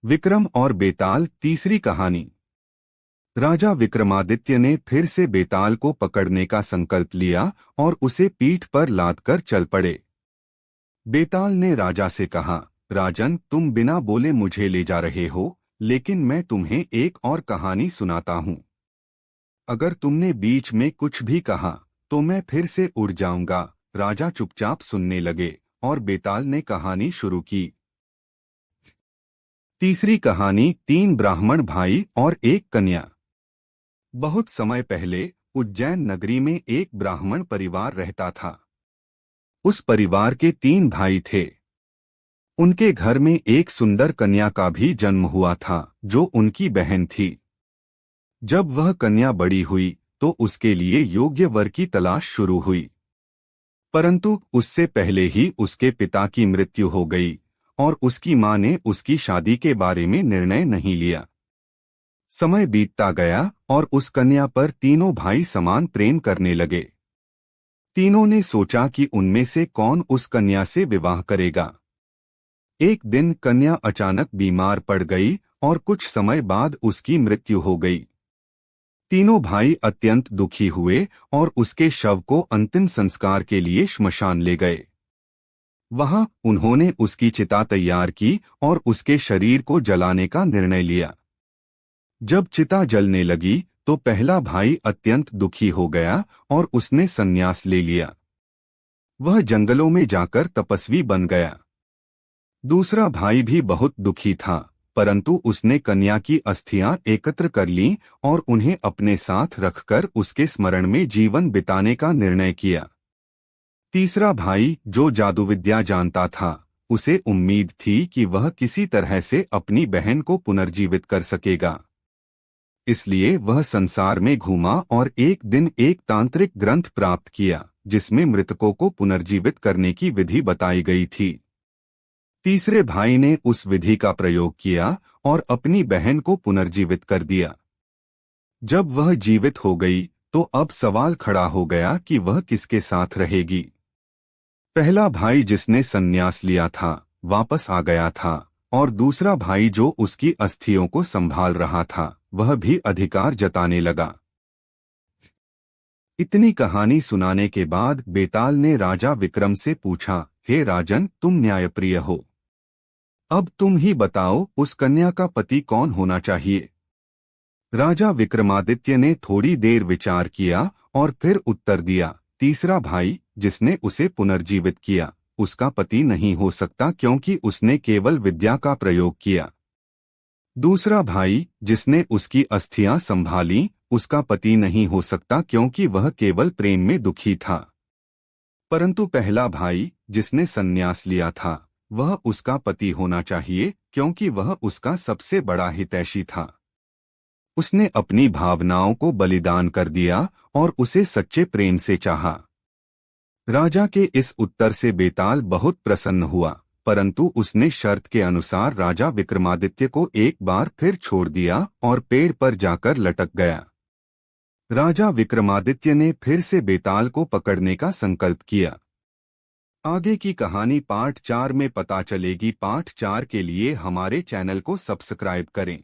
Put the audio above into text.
विक्रम और बेताल तीसरी कहानी। राजा विक्रमादित्य ने फिर से बेताल को पकड़ने का संकल्प लिया और उसे पीठ पर लादकर चल पड़े। बेताल ने राजा से कहा, राजन, तुम बिना बोले मुझे ले जा रहे हो, लेकिन मैं तुम्हें एक और कहानी सुनाता हूँ। अगर तुमने बीच में कुछ भी कहा तो मैं फिर से उड़ जाऊंगा। राजा चुपचाप सुनने लगे और बेताल ने कहानी शुरू की। तीसरी कहानी, तीन ब्राह्मण भाई और एक कन्या। बहुत समय पहले उज्जैन नगरी में एक ब्राह्मण परिवार रहता था। उस परिवार के तीन भाई थे। उनके घर में एक सुंदर कन्या का भी जन्म हुआ था, जो उनकी बहन थी। जब वह कन्या बड़ी हुई तो उसके लिए योग्य वर की तलाश शुरू हुई, परंतु उससे पहले ही उसके पिता की मृत्यु हो गई और उसकी मां ने उसकी शादी के बारे में निर्णय नहीं लिया। समय बीतता गया और उस कन्या पर तीनों भाई समान प्रेम करने लगे। तीनों ने सोचा कि उनमें से कौन उस कन्या से विवाह करेगा। एक दिन कन्या अचानक बीमार पड़ गई और कुछ समय बाद उसकी मृत्यु हो गई। तीनों भाई अत्यंत दुखी हुए और उसके शव को अंतिम संस्कार के लिए श्मशान ले गए। वहां उन्होंने उसकी चिता तैयार की और उसके शरीर को जलाने का निर्णय लिया। जब चिता जलने लगी तो पहला भाई अत्यंत दुखी हो गया और उसने संन्यास ले लिया। वह जंगलों में जाकर तपस्वी बन गया। दूसरा भाई भी बहुत दुखी था, परंतु उसने कन्या की अस्थियां एकत्र कर लीं और उन्हें अपने साथ रखकर उसके स्मरण में जीवन बिताने का निर्णय किया। तीसरा भाई, जो जादूविद्या जानता था, उसे उम्मीद थी कि वह किसी तरह से अपनी बहन को पुनर्जीवित कर सकेगा। इसलिए वह संसार में घूमा और एक दिन एक तांत्रिक ग्रंथ प्राप्त किया, जिसमें मृतकों को पुनर्जीवित करने की विधि बताई गई थी। तीसरे भाई ने उस विधि का प्रयोग किया और अपनी बहन को पुनर्जीवित कर दिया। जब वह जीवित हो गई तो अब सवाल खड़ा हो गया कि वह किसके साथ रहेगी। पहला भाई, जिसने संन्यास लिया था, वापस आ गया था और दूसरा भाई, जो उसकी अस्थियों को संभाल रहा था, वह भी अधिकार जताने लगा। इतनी कहानी सुनाने के बाद बेताल ने राजा विक्रम से पूछा, हे राजन, तुम न्यायप्रिय हो। अब तुम ही बताओ, उस कन्या का पति कौन होना चाहिए। राजा विक्रमादित्य ने थोड़ी देर विचार किया और फिर उत्तर दिया, तीसरा भाई, जिसने उसे पुनर्जीवित किया, उसका पति नहीं हो सकता, क्योंकि उसने केवल विद्या का प्रयोग किया। दूसरा भाई, जिसने उसकी अस्थियां संभाली, उसका पति नहीं हो सकता, क्योंकि वह केवल प्रेम में दुखी था। परंतु पहला भाई, जिसने संन्यास लिया था, वह उसका पति होना चाहिए, क्योंकि वह उसका सबसे बड़ा हितैषी था। उसने अपनी भावनाओं को बलिदान कर दिया और उसे सच्चे प्रेम से चाहा। राजा के इस उत्तर से बेताल बहुत प्रसन्न हुआ, परंतु उसने शर्त के अनुसार राजा विक्रमादित्य को एक बार फिर छोड़ दिया और पेड़ पर जाकर लटक गया। राजा विक्रमादित्य ने फिर से बेताल को पकड़ने का संकल्प किया। आगे की कहानी पार्ट 4 में पता चलेगी। पार्ट 4 के लिए हमारे चैनल को सब्सक्राइब करें।